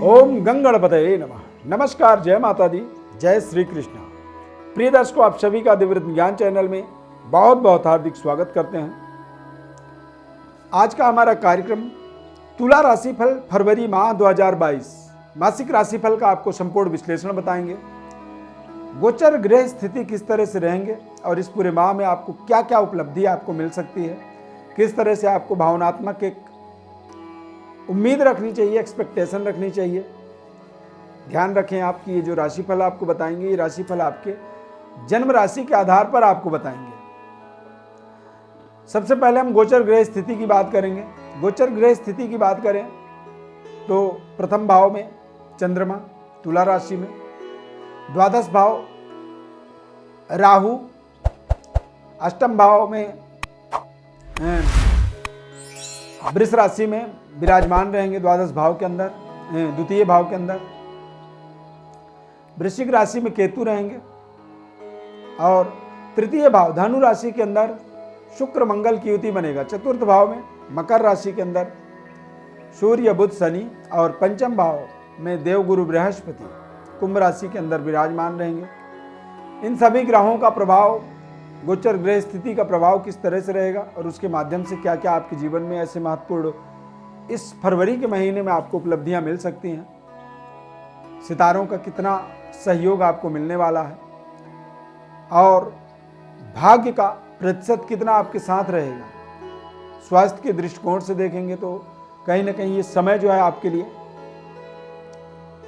ओम गंगणपतये नमः। नमस्कार, जय माता दी, जय श्री कृष्ण। प्रिय दर्शकों, आप सभी का दिव्य ज्ञान चैनल में बहुत बहुत हार्दिक स्वागत करते हैं। आज का हमारा कार्यक्रम तुला राशिफल फरवरी माह 2022 मासिक राशिफल का आपको संपूर्ण विश्लेषण बताएंगे। गोचर ग्रह स्थिति किस तरह से रहेंगे और इस पूरे माह में आपको क्या क्या उपलब्धि आपको मिल सकती है, किस तरह से आपको भावनात्मक एक उम्मीद रखनी चाहिए, एक्सपेक्टेशन रखनी चाहिए। ध्यान रखें, आपकी ये जो राशिफल आपको बताएंगे, ये राशिफल आपके जन्म राशि के आधार पर आपको बताएंगे। सबसे पहले हम गोचर ग्रह स्थिति की बात करेंगे। गोचर ग्रह स्थिति की बात करें तो प्रथम भाव में चंद्रमा तुला राशि में, द्वादश भाव राहु, अष्टम भाव में वृष राशि में विराजमान रहेंगे, द्वादश भाव के अंदर, द्वितीय भाव के अंदर। वृश्चिक राशि में केतु रहेंगे और तृतीय भाव धनु राशि के अंदर शुक्र मंगल की युति बनेगा। चतुर्थ भाव में मकर राशि के अंदर सूर्य बुध शनि और पंचम भाव में देवगुरु बृहस्पति कुंभ राशि के अंदर विराजमान रहेंगे। इन सभी ग्रहों का प्रभाव, गोचर ग्रह स्थिति का प्रभाव किस तरह से रहेगा और उसके माध्यम से क्या क्या आपके जीवन में ऐसे महत्वपूर्ण इस फरवरी के महीने में आपको उपलब्धियां मिल सकती हैं, सितारों का कितना सहयोग आपको मिलने वाला है और भाग्य का प्रतिशत कितना आपके साथ रहेगा। स्वास्थ्य के दृष्टिकोण से देखेंगे तो कहीं ना कहीं ये समय जो है आपके लिए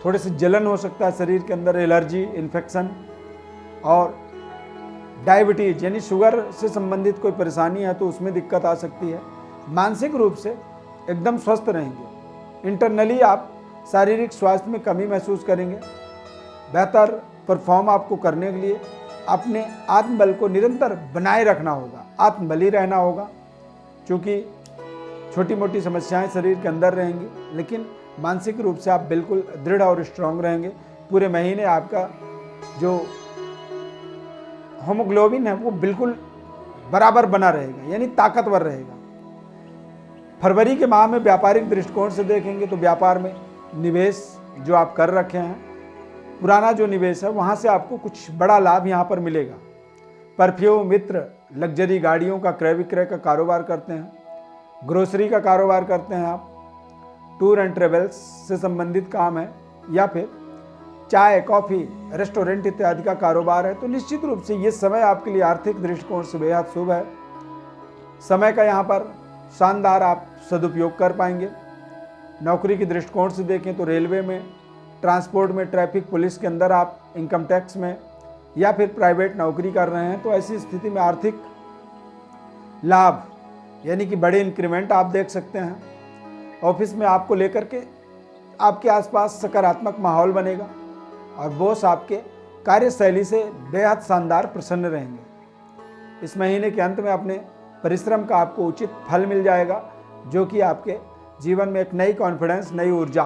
थोड़े से जलन हो सकता है, शरीर के अंदर एलर्जी, इन्फेक्शन और डायबिटीज यानी शुगर से संबंधित कोई परेशानी है तो उसमें दिक्कत आ सकती है। मानसिक रूप से एकदम स्वस्थ रहेंगे। इंटरनली आप शारीरिक स्वास्थ्य में कमी महसूस करेंगे। बेहतर परफॉर्म आपको करने के लिए अपने आत्मबल को निरंतर बनाए रखना होगा, आत्मबली रहना होगा। क्योंकि छोटी मोटी समस्याएं शरीर के अंदर रहेंगी, लेकिन मानसिक रूप से आप बिल्कुल दृढ़ और स्ट्रांग रहेंगे। पूरे महीने आपका जो होमोग्लोबिन है वो बिल्कुल बराबर बना रहेगा, यानी ताकतवर रहेगा। फरवरी के माह में व्यापारिक दृष्टिकोण से देखेंगे तो व्यापार में निवेश जो आप कर रखे हैं, पुराना जो निवेश है वहाँ से आपको कुछ बड़ा लाभ यहाँ पर मिलेगा। परफ्यूम, इत्र, लग्जरी गाड़ियों का क्रय विक्रय का कारोबार करते हैं, ग्रोसरी का कारोबार करते हैं आप, टूर एंड ट्रेवल्स से संबंधित काम है या फिर चाय, कॉफ़ी, रेस्टोरेंट इत्यादि का कारोबार है, तो निश्चित रूप से ये समय आपके लिए आर्थिक दृष्टिकोण से बेहद शुभ है। समय का यहाँ पर शानदार आप सदुपयोग कर पाएंगे। नौकरी के दृष्टिकोण से देखें तो रेलवे में, ट्रांसपोर्ट में, ट्रैफिक पुलिस के अंदर आप इनकम टैक्स में या फिर प्राइवेट नौकरी कर रहे हैं तो ऐसी स्थिति में आर्थिक लाभ यानी कि बड़े इंक्रीमेंट आप देख सकते हैं। ऑफिस में आपको लेकर के आपके आसपास सकारात्मक माहौल बनेगा और बॉस आपके कार्यशैली से बेहद शानदार प्रसन्न रहेंगे। इस महीने के अंत में अपने परिश्रम का आपको उचित फल मिल जाएगा, जो कि आपके जीवन में एक नई कॉन्फिडेंस, नई ऊर्जा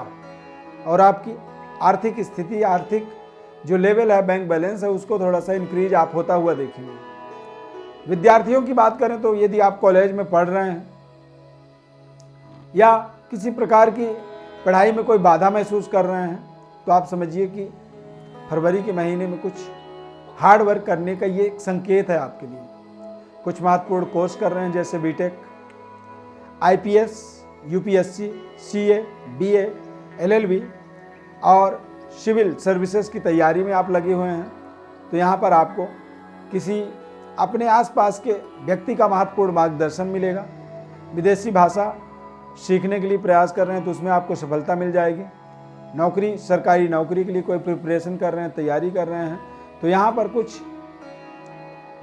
और आपकी आर्थिक स्थिति, आर्थिक जो लेवल है, बैंक बैलेंस है, उसको थोड़ा सा इंक्रीज आप होता हुआ देखेंगे। विद्यार्थियों की बात करें तो यदि आप कॉलेज में पढ़ रहे हैं या किसी प्रकार की पढ़ाई में कोई बाधा महसूस कर रहे हैं तो आप समझिए कि फरवरी के महीने में कुछ हार्ड वर्क करने का ये एक संकेत है आपके लिए। कुछ महत्वपूर्ण कोर्स कर रहे हैं जैसे BTech, IPS, UPSC, CA, BA, LLB और सिविल सर्विसेज की तैयारी में आप लगे हुए हैं तो यहाँ पर आपको किसी अपने आसपास के व्यक्ति का महत्वपूर्ण मार्गदर्शन मिलेगा। विदेशी भाषा सीखने के लिए प्रयास कर रहे हैं तो उसमें आपको सफलता मिल जाएगी। नौकरी, सरकारी नौकरी के लिए कोई प्रिपरेशन कर रहे हैं, तैयारी कर रहे हैं तो यहाँ पर कुछ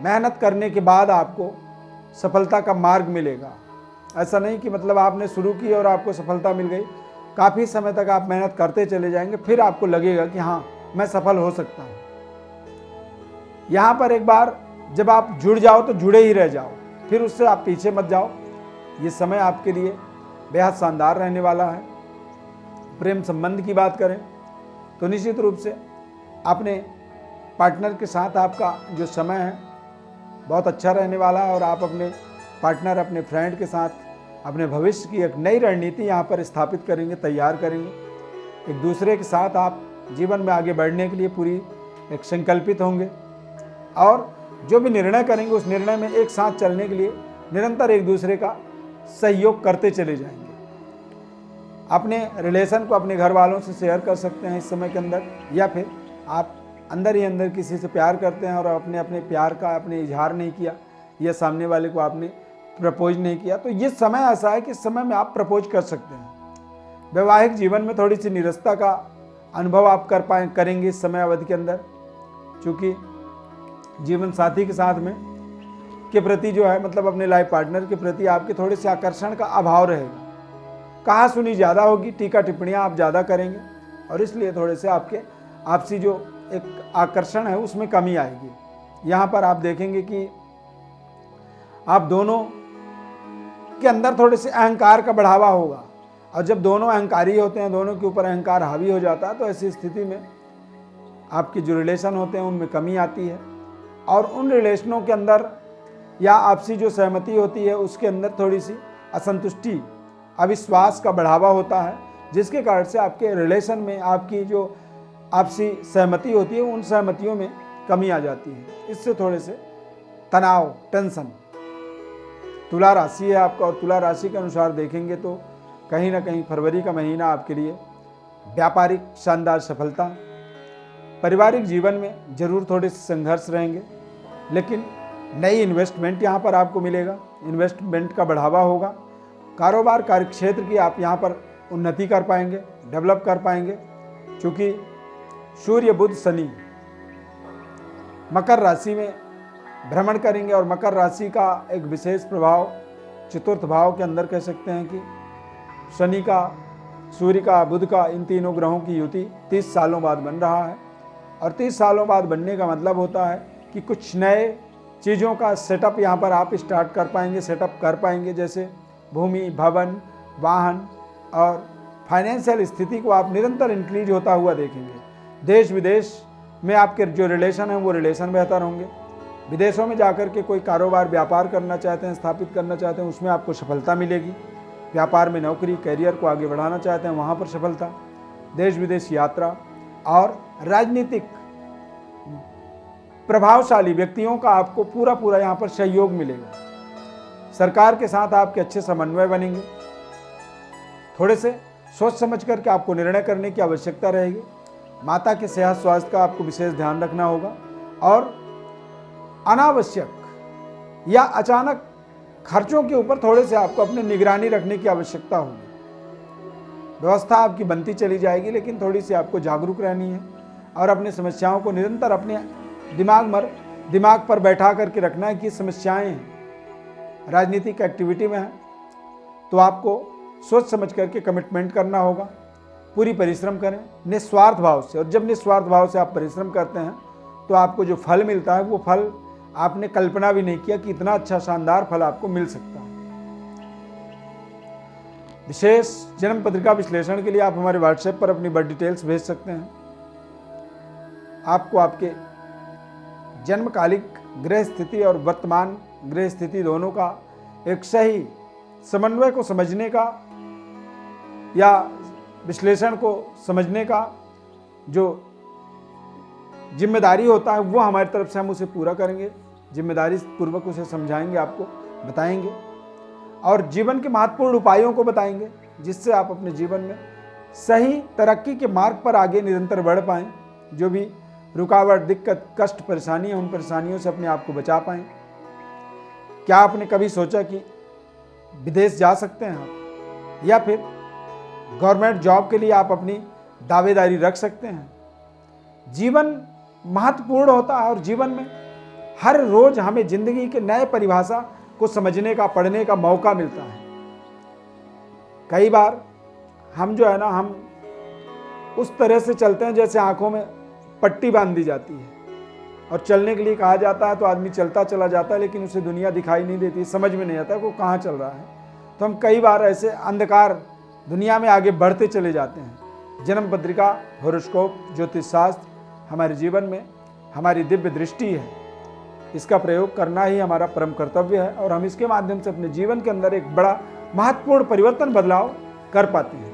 मेहनत करने के बाद आपको सफलता का मार्ग मिलेगा। ऐसा नहीं कि मतलब आपने शुरू की और आपको सफलता मिल गई। काफ़ी समय तक आप मेहनत करते चले जाएंगे, फिर आपको लगेगा कि हाँ, मैं सफल हो सकता हूँ। यहाँ पर एक बार जब आप जुड़ जाओ तो जुड़े ही रह जाओ, फिर उससे आप पीछे मत जाओ। ये समय आपके लिए बेहद शानदार रहने वाला है। प्रेम संबंध की बात करें तो निश्चित रूप से अपने पार्टनर के साथ आपका जो समय है बहुत अच्छा रहने वाला है और आप अपने पार्टनर, अपने फ्रेंड के साथ अपने भविष्य की एक नई रणनीति यहाँ पर स्थापित करेंगे, तैयार करेंगे। एक दूसरे के साथ आप जीवन में आगे बढ़ने के लिए पूरी एक संकल्पित होंगे और जो भी निर्णय करेंगे उस निर्णय में एक साथ चलने के लिए निरंतर एक दूसरे का सहयोग करते चले जाएंगे। अपने रिलेशन को अपने घर वालों से शेयर कर सकते हैं इस समय के अंदर, या फिर आप अंदर ही अंदर किसी से प्यार करते हैं और अपने अपने प्यार का आपने इजहार नहीं किया या सामने वाले को आपने प्रपोज नहीं किया, तो ये समय ऐसा है कि इस समय में आप प्रपोज कर सकते हैं। वैवाहिक जीवन में थोड़ी सी निरस्ता का अनुभव आप करेंगे इस समय अवधि के अंदर, क्योंकि जीवन साथी के साथ में के प्रति जो है मतलब अपने लाइफ पार्टनर के प्रति आपके थोड़े से आकर्षण का अभाव रहेगा। कहा सुनी ज़्यादा होगी, टीका टिप्पणियाँ आप ज़्यादा करेंगे और इसलिए थोड़े से आपके आपसी जो एक आकर्षण है उसमें कमी आएगी। यहाँ पर आप देखेंगे कि आप दोनों के अंदर थोड़े से अहंकार का बढ़ावा होगा और जब दोनों अहंकारी होते हैं, दोनों के ऊपर अहंकार हावी हो जाता है, तो ऐसी स्थिति में आपके जो रिलेशन होते हैं उनमें कमी आती है और उन रिलेशनों के अंदर या आपसी जो सहमति होती है उसके अंदर थोड़ी सी असंतुष्टि, अविश्वास का बढ़ावा होता है, जिसके कारण से आपके रिलेशन में आपकी जो आपसी सहमति होती है उन सहमतियों में कमी आ जाती है। इससे थोड़े से तनाव, टेंशन। तुला राशि है आपका और तुला राशि के अनुसार देखेंगे तो कहीं ना कहीं फरवरी का महीना आपके लिए व्यापारिक शानदार सफलता, पारिवारिक जीवन में जरूर थोड़े से संघर्ष रहेंगे, लेकिन नई इन्वेस्टमेंट यहाँ पर आपको मिलेगा, इन्वेस्टमेंट का बढ़ावा होगा। कारोबार कार्यक्षेत्र की आप यहाँ पर उन्नति कर पाएंगे, डेवलप कर पाएंगे, क्योंकि सूर्य बुध शनि मकर राशि में भ्रमण करेंगे और मकर राशि का एक विशेष प्रभाव चतुर्थ भाव के अंदर कह सकते हैं कि शनि का, सूर्य का, बुध का, इन तीनों ग्रहों की युति 30 सालों बाद बन रहा है और 30 सालों बाद बनने का मतलब होता है कि कुछ नए चीज़ों का सेटअप यहाँ पर आप स्टार्ट कर पाएंगे, सेटअप कर पाएंगे, जैसे भूमि, भवन, वाहन और फाइनेंशियल स्थिति को आप निरंतर इंक्रीज होता हुआ देखेंगे। देश विदेश में आपके जो रिलेशन हैं वो रिलेशन बेहतर होंगे। विदेशों में जाकर के कोई कारोबार व्यापार करना चाहते हैं, स्थापित करना चाहते हैं, उसमें आपको सफलता मिलेगी। व्यापार में नौकरी, कैरियर को आगे बढ़ाना चाहते हैं, वहाँ पर सफलता। देश विदेश यात्रा और राजनीतिक प्रभावशाली व्यक्तियों का आपको पूरा यहाँ पर सहयोग मिलेगा। सरकार के साथ आपके अच्छे समन्वय बनेंगे। थोड़े से सोच समझ करके आपको निर्णय करने की आवश्यकता रहेगी। माता के सेहत स्वास्थ्य का आपको विशेष ध्यान रखना होगा और अनावश्यक या अचानक खर्चों के ऊपर थोड़े से आपको अपनी निगरानी रखने की आवश्यकता होगी। व्यवस्था आपकी बनती चली जाएगी, लेकिन थोड़ी सी आपको जागरूक रहनी है और अपनी समस्याओं को निरंतर अपने दिमाग पर बैठा करके रखना है कि समस्याएं हैं। राजनीतिक एक्टिविटी में है तो आपको सोच समझ करके कमिटमेंट करना होगा, पूरी परिश्रम करें निस्वार्थ भाव से, और जब निस्वार्थ भाव से आप परिश्रम करते हैं तो आपको जो फल मिलता है वो फल आपने कल्पना भी नहीं किया कि इतना अच्छा शानदार फल आपको मिल सकता है। विशेष जन्म पत्रिका विश्लेषण के लिए आप हमारे व्हाट्सएप पर अपनी बर्थ डिटेल्स भेज सकते हैं। आपको आपके जन्मकालिक ग्रह स्थिति और वर्तमान ग्रह स्थिति दोनों का एक सही समन्वय को समझने का या विश्लेषण को समझने का जो जिम्मेदारी होता है वो हमारी तरफ से हम उसे पूरा करेंगे, जिम्मेदारी पूर्वक उसे समझाएंगे, आपको बताएंगे और जीवन के महत्वपूर्ण उपायों को बताएंगे, जिससे आप अपने जीवन में सही तरक्की के मार्ग पर आगे निरंतर बढ़ पाएं। जो भी रुकावट, दिक्कत, कष्ट, परेशानी है, उन परेशानियों से अपने आप को बचा पाएं। क्या आपने कभी सोचा कि विदेश जा सकते हैं आप, या फिर गवर्नमेंट जॉब के लिए आप अपनी दावेदारी रख सकते हैं? जीवन महत्वपूर्ण होता है और जीवन में हर रोज हमें जिंदगी के नए परिभाषा को समझने का, पढ़ने का मौका मिलता है। कई बार हम जो है ना, हम उस तरह से चलते हैं जैसे आंखों में पट्टी बांध दी जाती है और चलने के लिए कहा जाता है तो आदमी चलता चला जाता है, लेकिन उसे दुनिया दिखाई नहीं देती, समझ में नहीं आता वो कहाँ चल रहा है। तो हम कई बार ऐसे अंधकार दुनिया में आगे बढ़ते चले जाते हैं। जन्म पत्रिका, हॉरोस्कोप, ज्योतिष शास्त्र हमारे जीवन में हमारी दिव्य दृष्टि है। इसका प्रयोग करना ही हमारा परम कर्तव्य है और हम इसके माध्यम से अपने जीवन के अंदर एक बड़ा महत्वपूर्ण परिवर्तन, बदलाव कर पाते हैं।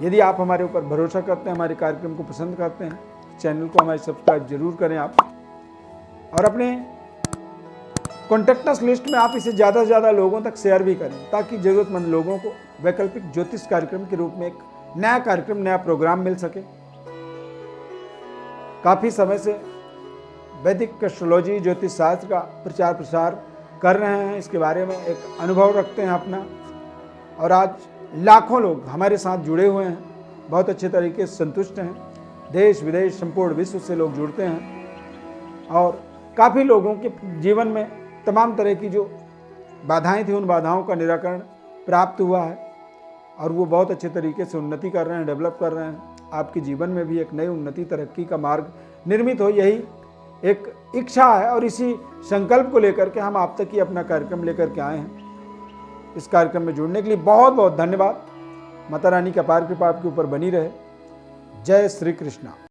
यदि आप हमारे ऊपर भरोसा करते हैं, हमारे कार्यक्रम को पसंद करते हैं, चैनल को हमारे सब्सक्राइब जरूर करें आप, और अपने कॉन्टेक्टस लिस्ट में आप इसे ज़्यादा से ज़्यादा लोगों तक शेयर भी करें, ताकि ज़रूरतमंद लोगों को वैकल्पिक ज्योतिष कार्यक्रम के रूप में एक नया कार्यक्रम, नया प्रोग्राम मिल सके। काफ़ी समय से वैदिक एस्ट्रोलॉजी, ज्योतिष शास्त्र का प्रचार प्रसार कर रहे हैं, इसके बारे में एक अनुभव रखते हैं अपना, और आज लाखों लोग हमारे साथ जुड़े हुए हैं, बहुत अच्छे तरीके से संतुष्ट हैं। देश विदेश संपूर्ण विश्व से लोग जुड़ते हैं, और काफ़ी लोगों के जीवन में तमाम तरह की जो बाधाएं थी, उन बाधाओं का निराकरण प्राप्त हुआ है, और वो बहुत अच्छे तरीके से उन्नति कर रहे हैं, डेवलप कर रहे हैं। आपके जीवन में भी एक नई उन्नति, तरक्की का मार्ग निर्मित हो, यही एक इच्छा है, और इसी संकल्प को लेकर के हम आप तक ही अपना कार्यक्रम लेकर के आए हैं। इस कार्यक्रम में जुड़ने के लिए बहुत बहुत धन्यवाद। माता रानी की अपार कृपा आपके ऊपर बनी रहे। जय श्री कृष्णा।